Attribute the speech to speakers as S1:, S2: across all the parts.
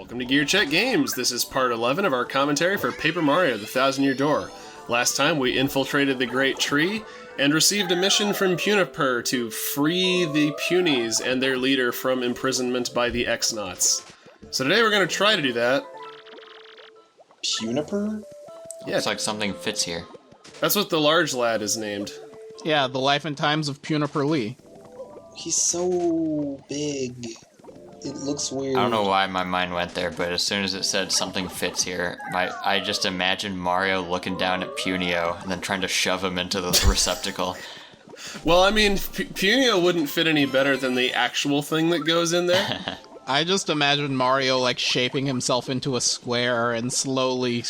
S1: Welcome to GearCheckGames. This is part 11 of our commentary for Paper Mario: The Thousand-Year Door. Last time we infiltrated the Great Tree and received a mission from Puniper to free the Punies and their leader from imprisonment by the x-nauts. So today we're going to try to do that.
S2: Puniper?
S1: Yeah.
S3: Looks like something fits here.
S1: That's what the large lad is named.
S4: Yeah, the life and times of Puniper Lee.
S2: He's so big. It looks weird.
S3: I don't know why my mind went there, but as soon as it said something fits here, I just imagined Mario looking down at Punio and then trying to shove him into the receptacle.
S1: Well, I mean, Punio wouldn't fit any better than the actual thing that goes in there.
S4: I just imagined Mario, like, shaping himself into a square and slowly...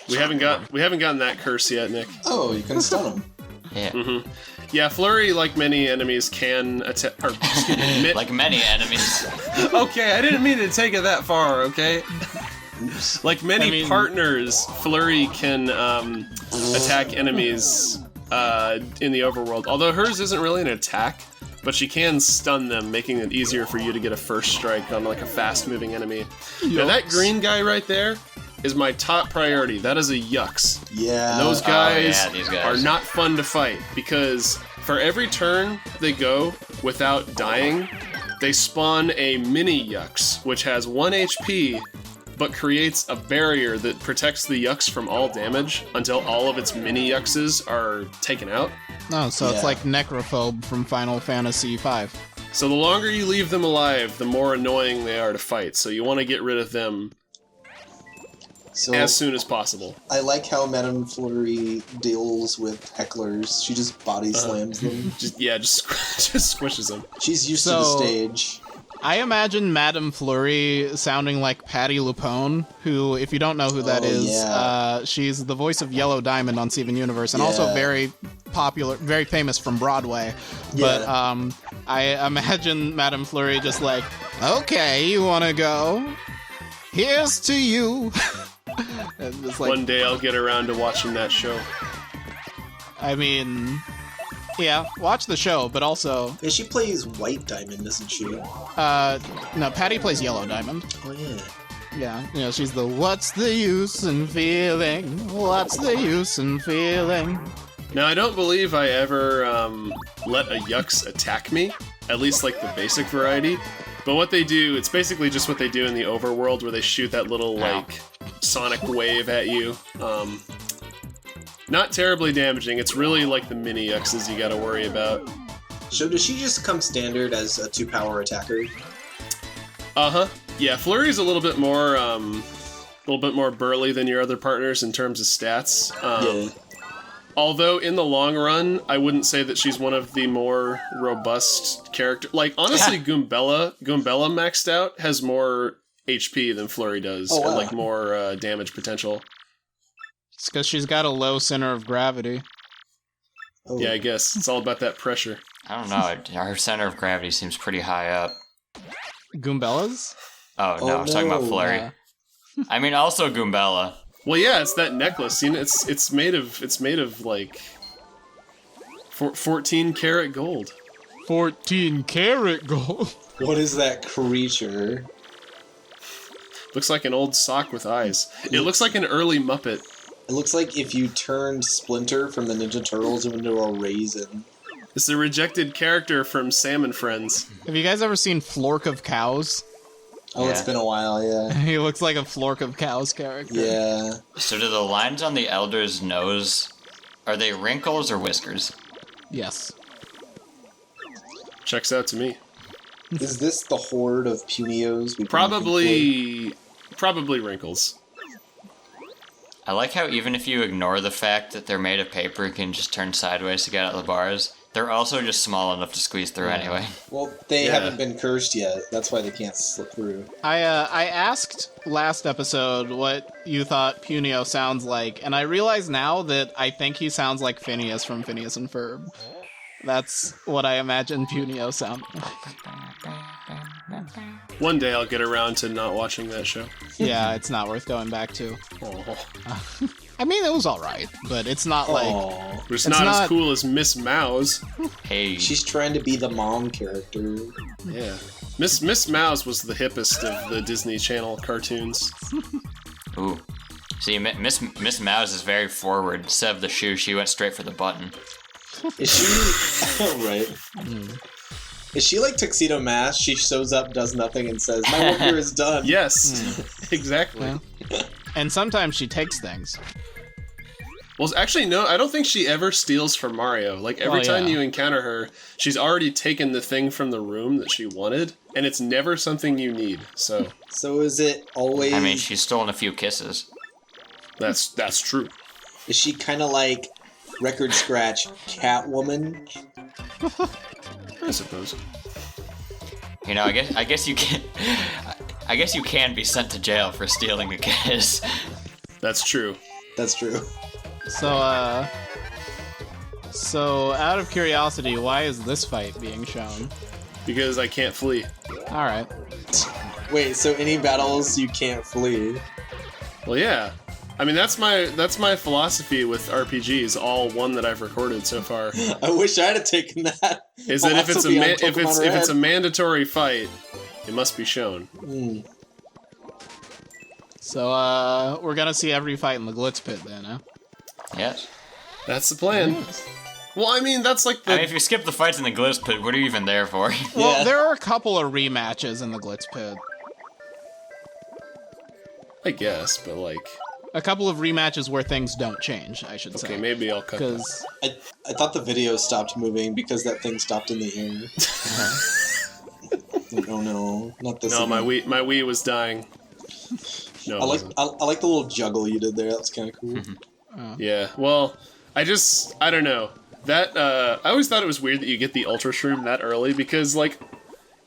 S1: We haven't gotten that curse yet, Nick.
S2: Oh, you can stun him.
S3: Yeah.
S1: Mm-hmm. Yeah, Flurry, like many enemies, can attack...
S3: Like many enemies.
S1: Okay, I didn't mean to take it that far, okay? Like many partners, Flurry can attack enemies in the overworld. Although hers isn't really an attack, but she can stun them, making it easier for you to get a first strike on like a fast-moving enemy. Now that green guy right there is my top priority. That is a Yux.
S2: Yeah.
S1: And those guys,
S3: these guys
S1: are not fun to fight, because for every turn they go without dying, they spawn a mini Yux, which has 1 HP, but creates a barrier that protects the Yux from all damage until all of its mini Yuxes are taken out.
S4: Oh, so it's like Necrophobe from Final Fantasy V.
S1: So the longer you leave them alive, the more annoying they are to fight, so you want to get rid of them as soon as possible.
S2: I like how Madame Flurry deals with hecklers. She just body slams them.
S1: Just squishes them.
S2: She's used to the stage.
S4: I imagine Madame Flurry sounding like Patti LuPone, who, if you don't know who that is, she's the voice of Yellow Diamond on Steven Universe, and also very popular, very famous from Broadway. But I imagine Madame Flurry just like, okay, you want to go? Here's to you. Like,
S1: one day I'll get around to watching that show.
S4: I mean, yeah, watch the show, but also...
S2: Yeah, she plays White Diamond, doesn't she?
S4: No, Patty plays Yellow Diamond.
S2: Oh, yeah.
S4: Yeah, you know, she's the what's the use in feeling, what's the use in feeling.
S1: Now, I don't believe I ever let a Yux attack me, at least like the basic variety. But what they do, it's basically just what they do in the overworld, where they shoot that little, like, sonic wave at you. Not terribly damaging. It's really like the mini Yuxes you gotta worry about.
S2: So does she just come standard as a 2-power attacker?
S1: Uh-huh. Yeah, Flurry's a little bit more burly than your other partners in terms of stats. Although, in the long run, I wouldn't say that she's one of the more robust characters. Like, honestly, Goombella maxed out has more HP than Flurry does, and, like, more damage potential.
S4: It's because she's got a low center of gravity.
S2: Oh.
S1: Yeah, I guess. It's all about that pressure.
S3: I don't know, her center of gravity seems pretty high up.
S4: Goombella's?
S3: Oh, no, I was talking about Flurry.
S4: Yeah.
S3: I mean, also Goombella.
S1: Well, yeah, it's that necklace. You know, it's made of like 14 karat gold.
S4: 14 karat gold.
S2: What is that creature?
S1: Looks like an old sock with eyes. It looks like an early Muppet.
S2: It looks like if you turned Splinter from the Ninja Turtles into a raisin.
S1: It's a rejected character from Sam and Friends.
S4: Have you guys ever seen Flork of Cows?
S2: Oh, It's been a while, yeah.
S4: He looks like a Flork of Cows character.
S2: Yeah.
S3: So do the lines on the Elder's nose, are they wrinkles or whiskers?
S4: Yes.
S1: Checks out to me.
S2: Is this the horde of Punios?
S1: Probably wrinkles.
S3: I like how even if you ignore the fact that they're made of paper and can just turn sideways to get out of the bars, they're also just small enough to squeeze through anyway.
S2: Well, they haven't been cursed yet. That's why they can't slip through.
S4: I asked last episode what you thought Punio sounds like, and I realize now that I think he sounds like Phineas from Phineas and Ferb. That's what I imagine Punio sounding like.
S1: One day I'll get around to not watching that show.
S4: Yeah, it's not worth going back to.
S1: Oh.
S4: I mean, it was alright, but it's not like...
S1: It's not as cool as Miss Mouse.
S3: Hey.
S2: She's trying to be the mom character.
S1: Yeah. Miss Mouse was the hippest of the Disney Channel cartoons.
S3: Ooh. See, Miss Mouse is very forward. Instead of the shoe, she went straight for the button.
S2: Is she... right. Is she like Tuxedo Mask? She shows up, does nothing, and says, my work here is done.
S1: Yes, exactly.
S4: Yeah. And sometimes she takes things.
S1: Well, actually, no, I don't think she ever steals from Mario. Like, every time you encounter her, she's already taken the thing from the room that she wanted, and it's never something you need, so...
S2: So is it always...
S3: I mean, she's stolen a few kisses.
S1: That's true.
S2: Is she kind of like Record Scratch Catwoman?
S1: I suppose.
S3: You know, I guess you can... I guess you can be sent to jail for stealing a kiss.
S1: That's true.
S2: That's true.
S4: So, out of curiosity, why is this fight being shown?
S1: Because I can't flee.
S4: Alright.
S2: Wait, so any battles you can't flee?
S1: Well, yeah. I mean, that's my philosophy with RPGs, all one that I've recorded so far.
S2: I wish I'd have taken that.
S1: Is that if it's a mandatory fight, it must be shown.
S2: Mm.
S4: So, we're gonna see every fight in the Glitz Pit then, huh?
S3: Yes.
S1: That's the plan.
S2: Yes.
S1: Well, I mean, that's like the...
S3: I mean, if you skip the fights in the Glitz Pit, what are you even there for?
S4: Well,
S2: Yeah.
S4: there are a couple of rematches in the Glitz Pit.
S1: I guess, but like...
S4: A couple of rematches where things don't change, I should say.
S1: Okay, maybe I'll cut that.
S4: Because
S2: I thought the video stopped moving because that thing stopped in the air. Like, oh no, not this.
S1: No,
S2: again.
S1: my Wii was dying. No,
S2: I like the little juggle you did there. That was kind of cool.
S1: Yeah, well, I don't know. That, I always thought it was weird that you get the Ultra Shroom that early, because, like,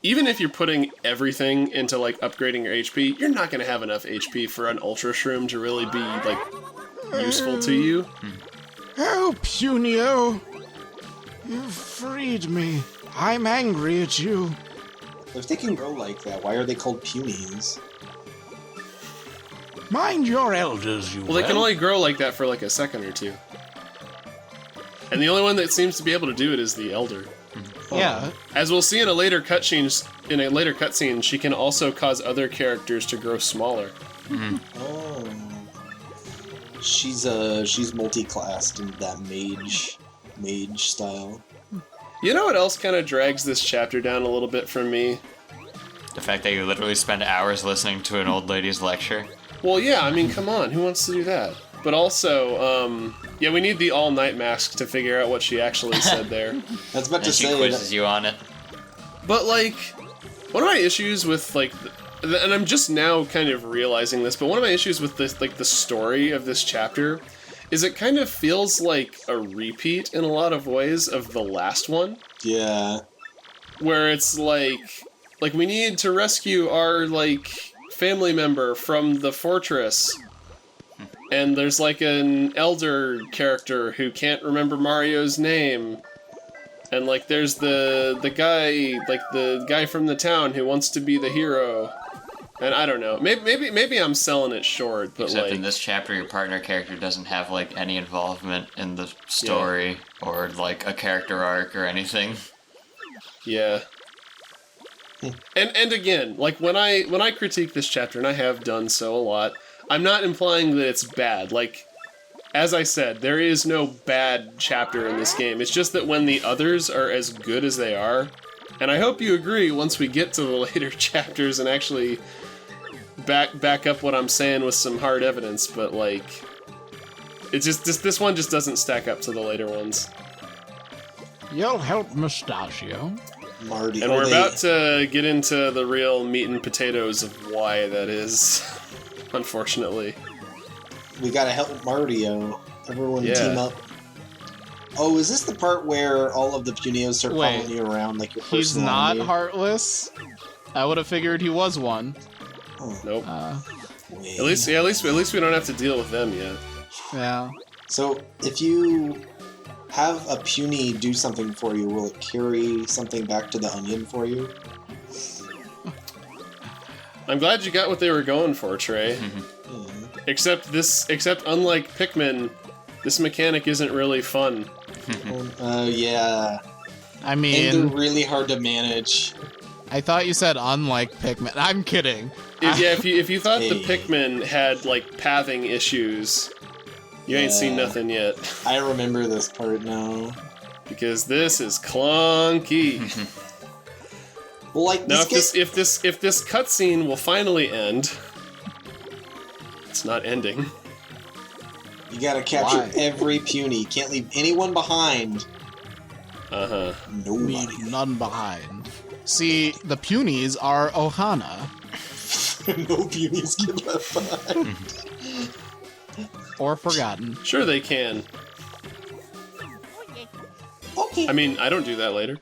S1: even if you're putting everything into, like, upgrading your HP, you're not going to have enough HP for an Ultra Shroom to really be, like, useful to you.
S4: Oh, Punio! You've freed me. I'm angry at you.
S2: If they can grow like that, why are they called punies?
S4: Mind your elders, you
S1: Well, they can only grow like that for, like, a second or two. And the only one that seems to be able to do it is the Elder.
S4: Yeah.
S1: As we'll see in a later cutscene, she can also cause other characters to grow smaller.
S2: Oh, she's multi-classed in that mage style.
S1: You know what else kind of drags this chapter down a little bit from me?
S3: The fact that you literally spend hours listening to an old lady's lecture.
S1: Well, yeah, I mean, come on, who wants to do that? But also, yeah, we need the all-night mask to figure out what she actually said there.
S2: I was about to
S3: And she
S2: say
S3: quizzes you on it.
S1: But, like, one of my issues with, like, and I'm just now kind of realizing this, but one of my issues with this, like, the story of this chapter is it kind of feels like a repeat in a lot of ways of the last one.
S2: Yeah.
S1: Where it's like we need to rescue our, like, family member from the fortress. And there's, like, an elder character who can't remember Mario's name. And, like, there's the guy from the town who wants to be the hero. And I don't know. Maybe I'm selling it short, but
S3: Except
S1: like
S3: in this chapter, your partner character doesn't have, like, any involvement in the story or, like, a character arc or anything.
S1: Yeah. And again, like, when I critique this chapter, and I have done so a lot, I'm not implying that it's bad. Like, as I said, there is no bad chapter in this game. It's just that when the others are as good as they are, and I hope you agree once we get to the later chapters and actually back up what I'm saying with some hard evidence, but, like, it's just this one just doesn't stack up to the later ones.
S4: You'll help Mustachio.
S2: Marty.
S1: And we're about to get into the real meat and potatoes of why that is, unfortunately.
S2: We gotta help Mario. Everyone
S1: Yeah.
S2: team up. Oh, is this the part where all of the Punios start following you around like your personal
S4: He's not
S2: army?
S4: heartless. I would have figured he was one.
S2: Oh,
S1: Nope.
S2: wait.
S1: At least we don't have to deal with them yet.
S4: Yeah.
S2: So, if you have a Puny do something for you, will it carry something back to the onion for you?
S1: I'm glad you got what they were going for, Trey. Except unlike Pikmin, this mechanic isn't really fun.
S2: Yeah.
S4: I
S2: And
S4: mean,
S2: they're really hard to manage.
S4: I thought you said unlike Pikmin. I'm kidding.
S1: If you thought the
S2: Hey.
S1: Pikmin had like pathing issues, you ain't seen nothing yet.
S2: I remember this part now.
S1: Because this is clunky.
S2: Well, like
S1: Now,
S2: this
S1: if this cutscene will finally end, it's not ending.
S2: you gotta capture
S4: Why?
S2: every puny. Can't leave anyone behind.
S1: Uh-huh.
S2: Nobody.
S4: Leave none behind. See, the Punies are Ohana.
S2: No punies get left behind.
S4: Or forgotten.
S1: Sure they can.
S2: Okay.
S1: I mean, I don't do that later.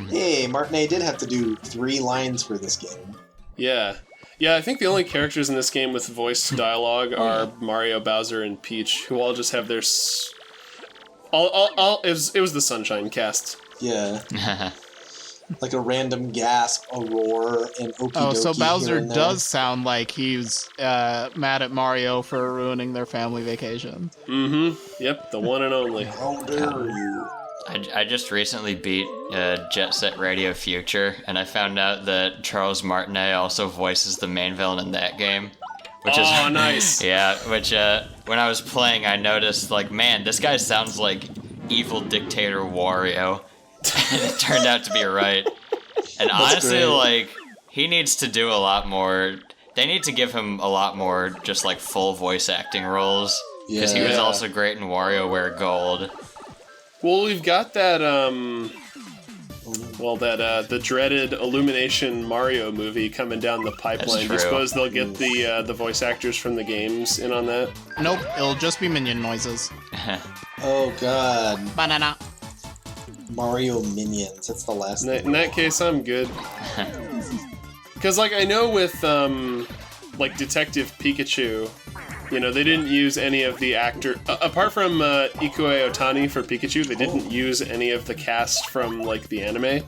S2: Hey, Martinet did have to do 3 lines for this game.
S1: Yeah. Yeah, I think the only characters in this game with voiced dialogue are Mario, Bowser, and Peach, who all just have their... It was the Sunshine cast.
S2: Yeah. Like a random gasp, a roar, and okie
S4: Oh, so
S2: dokie
S4: Bowser
S2: here and there.
S4: does sound like he's mad at Mario for ruining their family vacation.
S1: Mm-hmm. Yep, the one and only.
S2: How dare you?
S3: I just recently beat Jet Set Radio Future, and I found out that Charles Martinet also voices the main villain in that game. Which is
S1: nice.
S3: Yeah, which when I was playing, I noticed, like, man, this guy sounds like evil dictator Wario. And it turned out to be right. And honestly,
S2: great.
S3: like, he needs to do a lot more. They need to give him a lot more just, like, full voice acting roles. Because he was
S1: Yeah.
S3: also great in WarioWare Gold.
S1: Well, we've got that, the dreaded Illumination Mario movie coming down the pipeline. Do you
S3: true.
S1: suppose they'll get the voice actors from the games in on that?
S4: Nope, it'll just be minion noises.
S2: Oh god.
S4: Banana.
S2: Mario Minions. That's the last
S1: In
S2: name.
S1: that case, I'm good. Because, like, I know with, like, Detective Pikachu, you know, they didn't use any of the apart from Ikue Otani for Pikachu, they didn't use any of the cast from, like, the anime.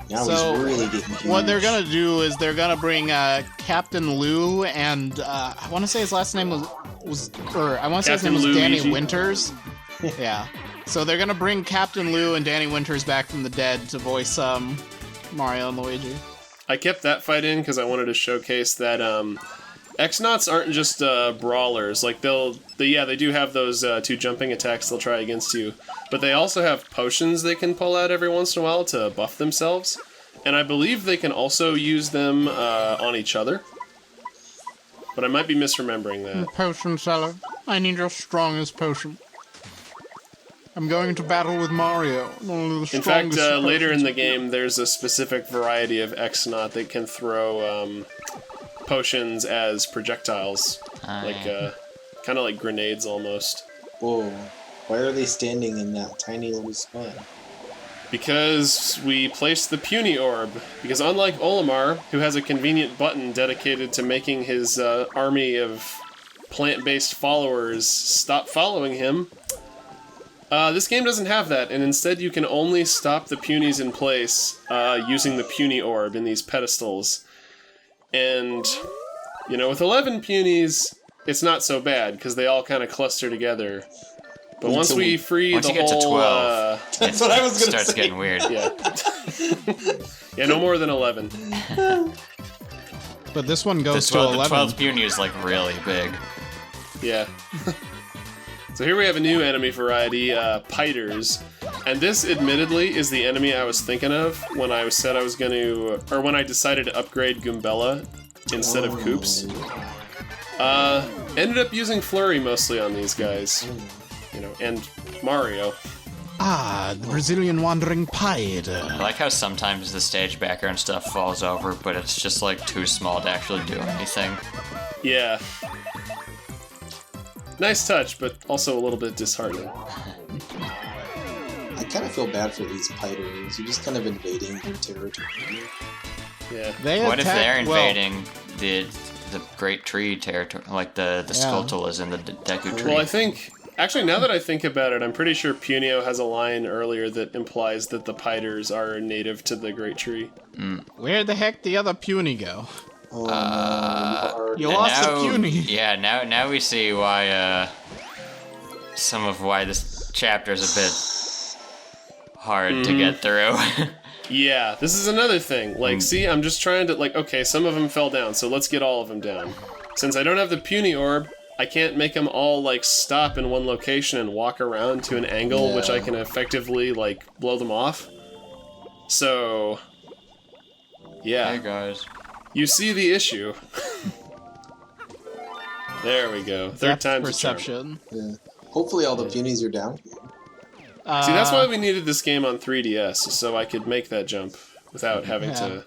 S2: Now
S4: So,
S2: he's really getting huge.
S4: What they're gonna do is they're gonna bring Captain Lou and I want to say his last name was
S1: Captain Luigi.
S4: Danny Winters. Yeah. So they're gonna bring Captain Lou and Danny Winters back from the dead to voice Mario and Luigi.
S1: I kept that fight in because I wanted to showcase that x-nauts aren't just brawlers. Like they do have those 2 jumping attacks they'll try against you, but they also have potions they can pull out every once in a while to buff themselves, and I believe they can also use them on each other. But I might be misremembering that.
S4: Potion seller, I need your strongest potion. I'm going to battle with Mario. Only the
S1: In fact,
S4: strongest
S1: later in
S4: potions
S1: the game, there's a specific variety of x-naut that can throw potions as projectiles, like kind of like grenades almost.
S2: Whoa. Why are they standing in that tiny little spot?
S1: Because we placed the puny orb. Because unlike Olimar, who has a convenient button dedicated to making his army of plant-based followers stop following him, this game doesn't have that, and instead you can only stop the punies in place using the puny orb in these pedestals. And, you know, with 11 punies, it's not so bad, because they all kind of cluster together. But once we free
S3: Once
S1: the
S3: you get to
S1: whole...
S3: 12,
S2: That's what I was gonna
S3: starts
S2: say.
S3: getting weird.
S1: Yeah. Yeah, no more than 11.
S4: But this one goes
S3: The
S4: to
S3: 12,
S4: 11.
S3: the 12th puny is, like, really big.
S1: Yeah. So here we have a new enemy variety, Piters. And this, admittedly, is the enemy I was thinking of when I said I was going to... Or when I decided to upgrade Goombella instead of Koops. Ended up using Flurry mostly on these guys. You know, and Mario.
S4: Ah, the Brazilian wandering pied.
S3: I like how sometimes the stage background stuff falls over, but it's just, like, too small to actually do anything.
S1: Yeah. Nice touch, but also a little bit disheartening.
S2: I kind of feel bad for these Piters. You're just kind of invading their territory.
S1: Yeah.
S4: They
S3: What if they're
S4: attack- well,
S3: invading the Great Tree territory, like the Skulltula is in the Deku Tree?
S1: Well, I think... Actually, now that I think about it, I'm pretty sure Punio has a line earlier that implies that the Piters are native to the Great Tree.
S4: Where the heck the other puny go?
S2: Oh, no,
S4: You
S3: And
S4: lost
S3: now,
S4: a puny.
S3: Yeah, now we see why some of why this chapter is a bit hard to get through.
S1: Yeah, this is another thing. Like, see, I'm just trying to, like, okay, some of them fell down, so let's get all of them down. Since I don't have the puny orb, I can't make them all, like, stop in one location and walk around to an angle, which I can effectively, like, blow them off. So, yeah.
S3: Hey, guys.
S1: You see the issue. There we go. Third time's
S4: perception.
S2: Yeah. Hopefully all the punies are down.
S1: See, that's why we needed this game on 3DS, so I could make that jump without having to...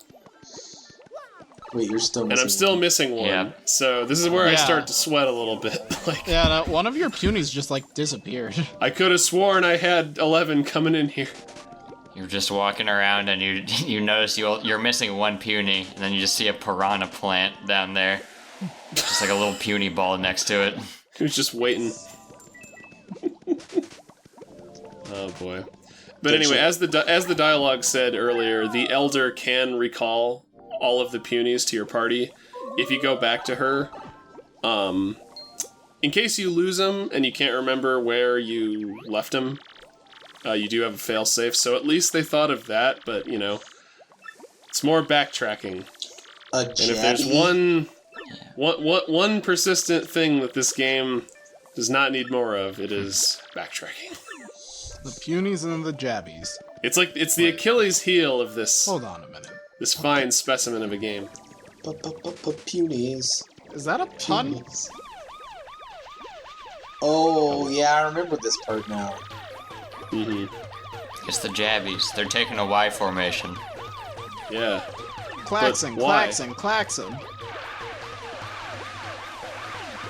S2: Wait, you're still missing
S1: And I'm still missing one,
S3: Yeah.
S1: so this is where I start to sweat a little bit. Like,
S4: Yeah, no, one of your punies just, like, disappeared.
S1: I could have sworn I had 11 coming in here.
S3: You're just walking around and you notice you're missing one puny, and then you just see a piranha plant down there. Just like a little puny ball next to it.
S1: Who's just waiting. Oh boy. But anyway, as the dialogue said earlier, the Elder can recall all of the punies to your party if you go back to her. In case you lose them and you can't remember where you left them, you do have a failsafe, so at least they thought of that, but, you know, it's more backtracking. And if there's one persistent thing that this game does not need more of, it is backtracking.
S4: The punies and the jabbies.
S1: It's the Achilles heel of this.
S4: Hold on a minute.
S1: This fine specimen of a game.
S2: Punies.
S4: Is that a pun?
S2: Punies. Oh, yeah, I remember this part now.
S3: It's the jabbies. They're taking a Y formation.
S1: Yeah.
S4: Klaxon,
S1: But why?
S4: klaxon, klaxon.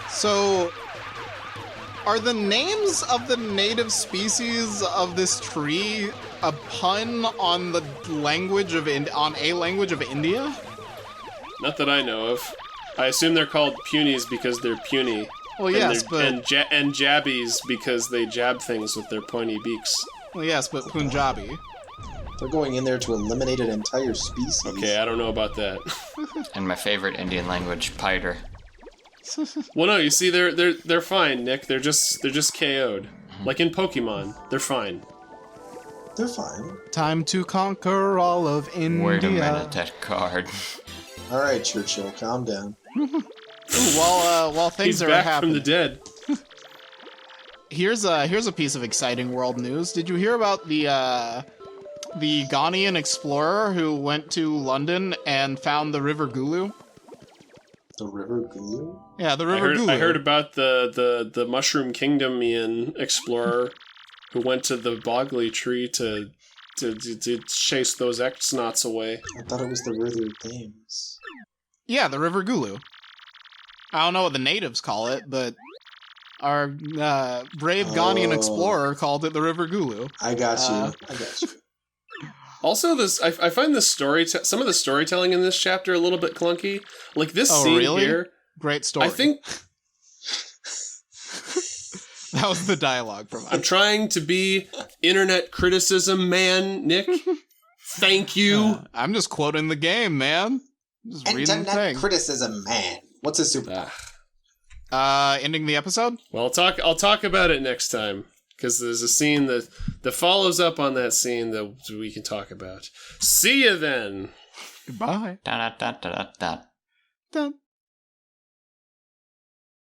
S4: So, are the names of the native species of this tree a pun on the language of on a language of India?
S1: Not that I know of. I assume they're called punies because they're puny.
S4: Well,
S1: And
S4: yes,
S1: they're-
S4: but
S1: and jabbies because they jab things with their pointy beaks.
S4: Punjabi.
S2: They're going in there to eliminate an entire species.
S1: Okay, I don't know about that.
S3: And my favorite Indian language, Piter.
S1: Well, no, you see, they're fine, Nick. They're just KO'd. Like in Pokemon, they're fine.
S2: They're fine.
S4: Time to conquer all of India.
S3: Wait a minute, that card.
S2: All right, Churchill, calm down.
S4: Ooh, while things
S1: He's
S4: are
S1: back
S4: happening,
S1: from the dead.
S4: here's a piece of exciting world news. Did you hear about the Ghanaian explorer who went to London and found the River Gulu?
S2: The River Gulu?
S4: Yeah, the River Gulu.
S1: I heard about the Mushroom Kingdomian explorer who went to the Bogley tree to chase those x-nauts away.
S2: I thought it was the River Thames.
S4: Yeah, the River Gulu. I don't know what the natives call it, but our brave Ghanaian explorer called it the River Gulu.
S2: I got you. I got you.
S1: Also, I find the some of the storytelling in this chapter a little bit clunky. Like this scene
S4: really?
S1: here.
S4: Great story.
S1: I think
S4: that was the dialogue from
S1: I'm trying to be internet criticism man, Nick. Thank you.
S4: I'm just quoting the game, man. Just reading the thing.
S2: Criticism, man. What's a super?
S4: Ending the episode?
S1: Well, I'll talk about it next time because there's a scene that follows up on that scene that we can talk about. See you then.
S4: Goodbye.
S3: Da da da da da da.
S4: Dun.